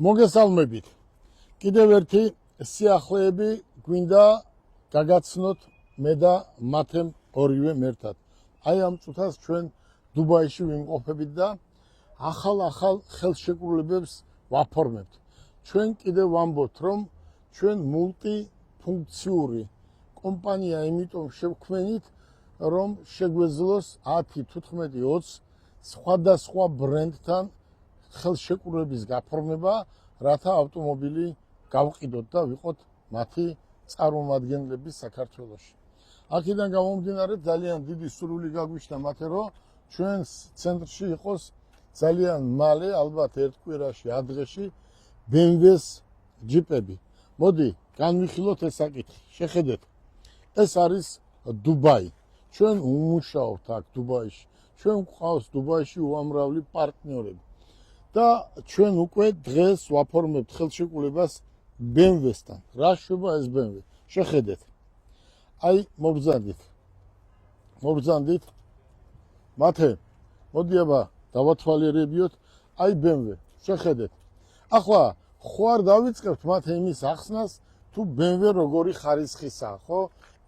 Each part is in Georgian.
მოგესალმებით. კიდევ ერთი სიახლეები გვინდა გაგაცნოთ მე და მათემ ორივე ერთად. აი ამ წუთას ჩვენ დუბაიში ვიმყოფებით და ახალ ხელშეკრულებებს ვაფორმებთ. ჩვენ კიდევ ვამბობთ, რომ ჩვენ მულტიფუნქციური კომპანია იმიტომ შევქმნით, რომ შეგვეძლოს 10, 15, 20 სხვადასხვა ბრენდთან ხელშეკრულების გაფორმება, რათა ავტომობილი გავყიდოთ და ვიყოთ მათი წარმომადგენლები საქართველოში. აქედან გამომდინარე ძალიან დიდი სურვილი გაგვიშთა მათე, რომ ჩვენს ცენტრში იყოს ძალიან მალე, ალბათ ერთ კვირაში, დღეში BMW-ს ჯიპები. მოდი, განვიხილოთ ეს საკითხი. შეხედეთ. ეს არის დუბაი. ჩვენ უმუშაობთ აქ დუბაიში. ჩვენ გვყავს დუბაიში უამრავი პარტნიორები. და ჩვენ უკვე დღეს ვაფორმებთ ხელშეკრულებას BMW-სთან. რა შვება ეს BMW? შეხედეთ. აი, მობრძანდით. მათე, მოდი აბა დავათვალიერებიოთ. აი BMW, შეხედეთ. ახლა ხო არ დავიწყებთ მათე იმის ახსნას, თუ BMW როგორი ხარისხისაა, ხო?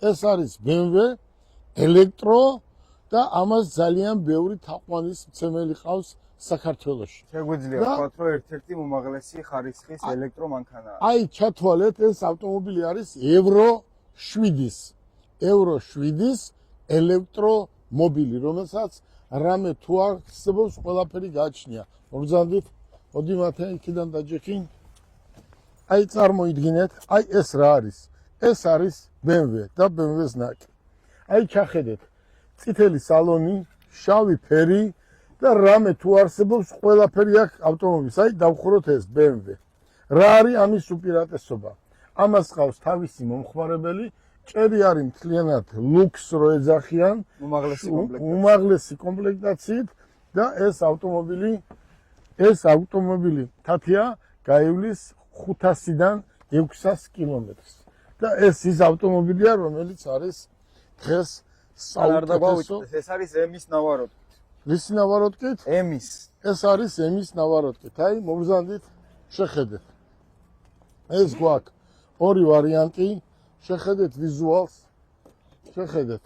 ეს არის BMW ელექტრო და ამას ძალიან ბევრი თაყვანისმცემელი ყავს საქართველოში. შეგვიძლია ვთქვათ, რომ ერთ-ერთი უმაღლესი ხარისხის ელექტრომანქანაა. აი, ჩათვალეთ, ეს ავტომობილი არის Euro 7-ის ელექტრომობილი, რომელსაც რამე თუ არსებობს, ყველაფერი გააჩნია. მოგზანდით, მოდი მათე იქიდან დაჯექინ. აი, წარმოიდგინეთ, აი ეს რა არის? ეს არის BMW და BMW-ს ნაკი. აი, ჩახედეთ, წითელი სალონი, შავი ფერი და რამე თუ არსებობს, ყველაფერი აქვს ავტომობილს. აი, დავხუროთ ეს BMW. რა არის ამის უპირატესობა? ამას ყავს თავისი მომხმარებელი, ჭერი არის მთლიანად ლუქს რო ეძახიან, უმაღლესი კომპლექტაციით და ეს ავტომობილი თათია გაივლის 500-დან 600 კილომეტრს. და ეს ის ავტომობილია, რომელიც არის დღეს საუკეთესო. ეს არის M-ის ნავაროტკით. რის ნავაროტკით? M-ის. ეს არის M-ის ნავაროტკით. აი, მოგზანდით, შეხედეთ. ეს გვაქვს ორი ვარიანტი. შეხედეთ ვიზუალს. შეხედეთ.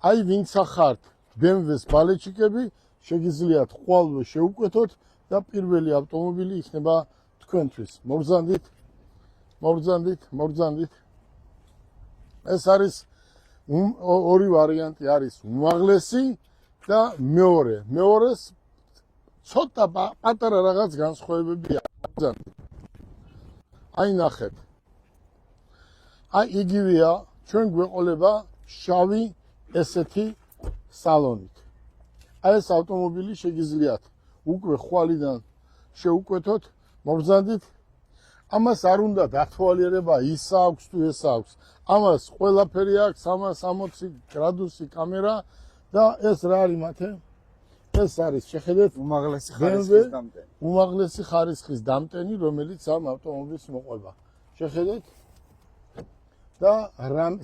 აი, ვინც ახართ BMW-ს ბალეჩიკები, შეგიძლიათ ყვალვე შეუკვეთოთ და პირველი ავტომობილი იქნება თქვენთვის. მოგზანდით. ეს არის ორი ვარიანტი არის უმაღლესი და მეორე. მეორეს ცოტა პატარა რაღაც განსხვავებები აქვს. აი ნახეთ. აი იგივეა, ჩვენ გვეყოლება შავი ესეთი სალონით. აი ეს ავტომობილი შეგიძლიათ უკვე ხვალიდან შეუკვეთოთ. მოგზანდით. ამას არ უნდა დათვალიერება ის აქვს თუ ეს აქვს. ამას ყველაფერი აქვს, 360 გრადუსი კამერა და ეს რა არის მათე? ეს არის, შეხედეთ, უმაღლესი ხარისხის დამტენი, რომელიც ამ ავტომობილს მოყვება. შეხედეთ. და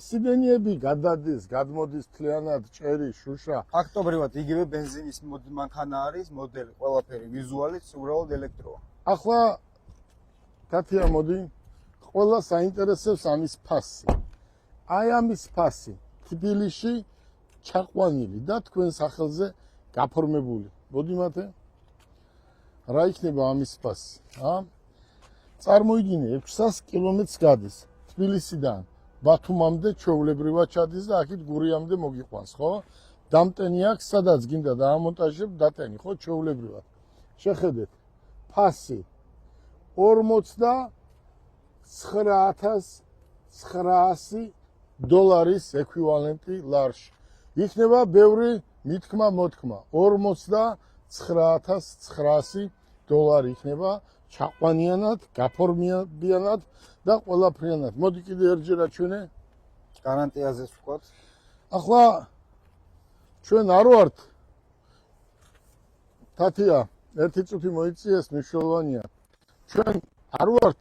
სიდენიები გადადის, გადმოდის მთლიანად ჭერი, შუშა. ფაქტობრივად იგივე ბენზინის მანქანა არის, მოდელი, ყველაფერი, ვიზუალით უბრალოდ ელექტროა. ახლა თათია მოდი, ყველა საინტერესებს ამის ფასი. აი ამის ფასი თბილისში ჩაყვანილი და თქვენ სახელზე გაფორმებული. მოდი მათე. რა იქნება ამის ფასი? წარმოიდგინე 600 კილომეტრს გადის თბილისიდან ბათუმამდე ჩვეულებრივად ჩადის და აქეთ გურიამდე მოგიყვანს, ხო? დამტენი აქვს, სადაც გინდა დაამონტაჟებ, დატენი, ხო, ჩვეულებრივად. შეხედეთ. ფასი 49,900 დოლარის ეკვივალენტი ლარში. იქნება ბევრი მითქმა-მოთქმა. 49,900 დოლარი იქნება ჩაყვანიანად, გაფორმებიანად და ყველაფრიანად. მოდი კიდე ერთჯერ აჩვენე გარანტიაზე ვთქვათ. ახლა ჩვენ არ ვართ თათია, ერთი წუთი მოიწიეს, მნიშვნელოვანია. ჩვენ არ ვართ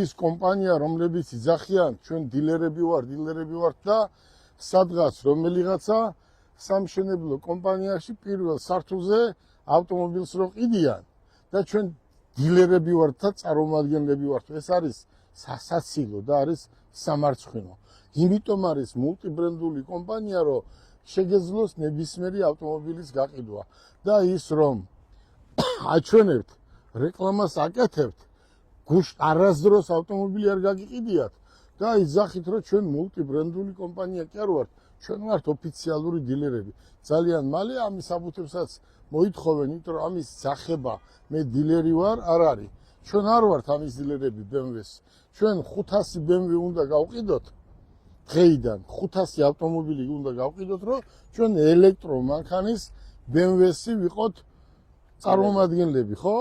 ის კომპანია, რომლებიც იძახიან, ჩვენ დილერები ვართ და სადღაც რომელიღაცა სამშენებლო კომპანიაში პირველ სართულზე ავტომობილს რო ყიდიან და ჩვენ დილერები ვართ და წარმომადგენლები ვართ. ეს არის სასაცილო და არის სამარცხვინო. იმიტომ არის მულტიბრენდული კომპანია, რომ შეგეძლოს ნებისმიერი ავტომობილის გაყიდვა და ის რომ აჩვენებთ, რეკლამას აკეთებთ, გუშ არასდროს ავტომობილი არ გაგიყიდიათ და იძახით, რომ ჩვენ მულტიბრენდული კომპანია კი არ ვართ, ჩვენ ვართ ოფიციალური დილერები. ძალიან მალე ამის აბუთებსაც მოითხოვენ, იმიტომ რომ ამის ძახება მე დილერი ვარ, არ არის. ჩვენ არ ვართ ამის დილერები BMW-ს. ჩვენ 500 BMW უნდა გავყიდოთ. დღეიდან 500 ავტომობილი უნდა გავყიდოთ, რომ ჩვენ ელექტრომანქანის BMW-ს ვიყოთ წარმომადგენლები, ხო?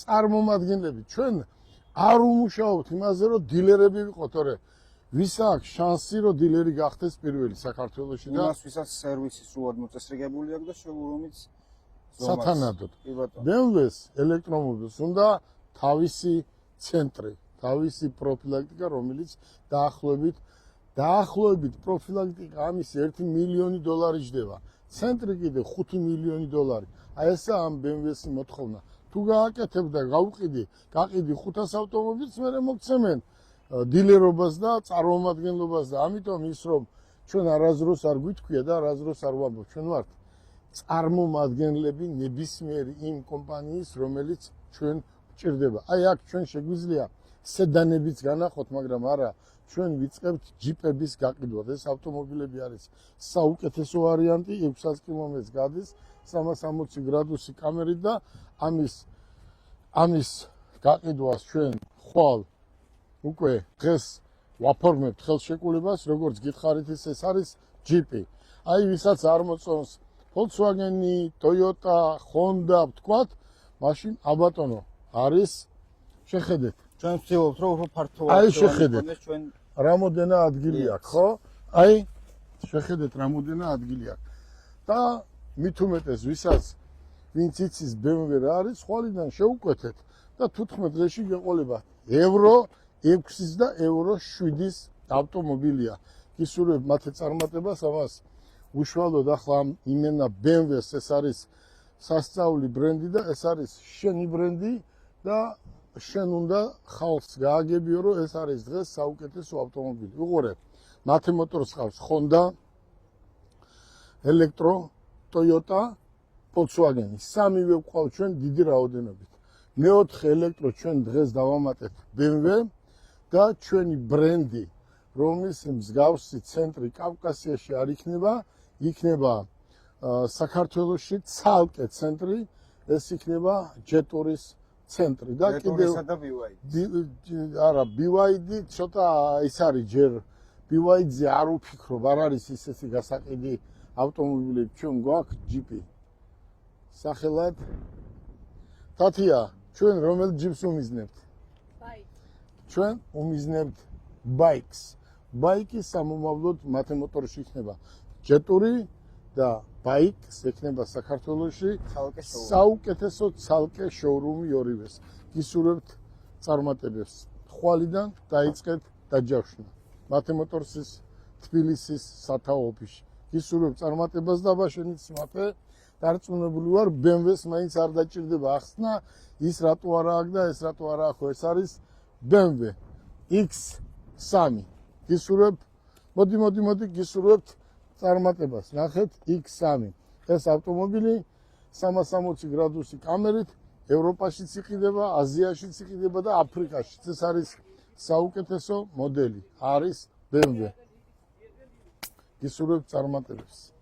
წარმომადგენლები. ჩვენ არ უმუშაობთ იმაზე, რომ დილერები ვიყოთ, თორე ვის აქვს შანსი, რომ დილერი გახდეს პირველი საქართველოში და იმას ვისაც სერვისი სრულად მოწესრიგებული აქვს და შოურუმიც სათანადოდ. კი ბატონო. BMW-ს ელექტრომობილს უნდა თავისი ცენტრი, თავისი პროფილაქტიკა, რომელიც დაახლოებით პროფილაქტიკა ამის 1 მილიონი დოლარი ჯდება. ცენტრი კიდე 5 მილიონი დოლარი. აი ესა ამ BMW-ს მოთხოვნა. თუ გააკეთებ და გაყიდი 500 ავტომობილს, მერე მოგცემენ დილერობას და წარმომადგენლობას და ამიტომ ის რომ ჩვენ არასდროს არ გვითქვია და არასდროს არ ვამბობ, ჩვენ ვართ წარმომადგენლები ნებისმიერი იმ კომპანიის, რომელიც ჩვენ გვჭირდება. აი აქ ჩვენ შეგვიძლია სედანებიც განახოთ, მაგრამ არა, ჩვენ ვიწყებთ ჯიპების გაყიდვას. ეს ავტომობილები არის საუკეთესო ვარიანტი, 600 კმ-ს გადის, 360 გრადუსი კამერით და ამის გაყიდვას ჩვენ ხვალ უკვე დღეს ვაფორმებთ ხელშეკრულებას, როგორც გითხარით, ეს არის ჯიპი. აი ვისაც არ მოწონს Volkswagen-ი, Toyota, Honda ვთქვათ, მაშინ აბატონო არის შეხედეთ. ჩვენ ვცდილობთ, რომ უფრო ფართო აი შეხედეთ. ჩვენ რამოდენა ადგილი აქვს, ხო? აი შეხედეთ რამოდენა ადგილი აქვს. და მით უმეტეს ვისაც ვინც იცის BMW რა არის, ხვალიდან შეუკვეთეთ და 15 დღეში გეყოლება ევრო 6-ის და ევრო 7-ის ავტომობილია. გისურვებ მათი წარმატებას, ამას უშუალოდ ახლა იმენა BMW-ს, ეს არის სასწაული ბრენდი და ეს არის შენი ბრენდი და შენ უნდა ხალხს გააგებიო, რომ ეს არის დღეს საუკეთესო ავტომობილი. უყურე, მათი მოტორს ყავს Honda, ელექტრო, Toyota, Volkswagen. სამივე ყავს ჩვენ დიდი რაოდენობით. მეოთხე ელექტრო ჩვენ დღეს დავამატეთ BMW და ჩვენი ბრენდი, რომლის მსგავსი ცენტრი კავკასიაში არ იქნება საქართველოში ცალკე ცენტრი, ეს იქნება ჯეტურის ცენტრი და კიდევ არა BYD ცოტა ის არის ჯერ BYD-ზე არ ვფიქრობ, არ არის ისეთი გასაყიდი ავტომობილები, ჩვენ გვაქვს ჯიპი. სახელად თათია, ჩვენ რომელ ჯიპს უმიზნებთ? ჩვენ უმიზნებთ ბაიკს. ბაიკის სამომავლოდ მათი მოტორში იქნება ჯეტური და ბაიკს ექნება საქართველოში საუკეთესო ცალკე შოურუმი ორივეს. გისურვებთ წარმატებებს. ხვალიდან დაიწყეთ დაჯავშნა. მათი მოტორსის თბილისის სათაო ოფისში. გისურვებთ წარმატებას და აბაშენიც მათე დარწმუნებული ვარ, BMW-ს მაინც არ დაჭირდება ახსნა, ის რატო არა აქვს და ეს რატო არა აქვს, ეს არის BMW X3. გისურვებთ, მოდი გისურვებთ წარმატებას. ნახეთ X3. ეს ავტომობილი 360 გრადუსი კამერით ევროპაშიც იყიდება, აზიაშიც იყიდება და აფრიკაშიც. ეს არის საუკეთესო მოდელი. არის BMW. გისურვებთ წარმატებებს.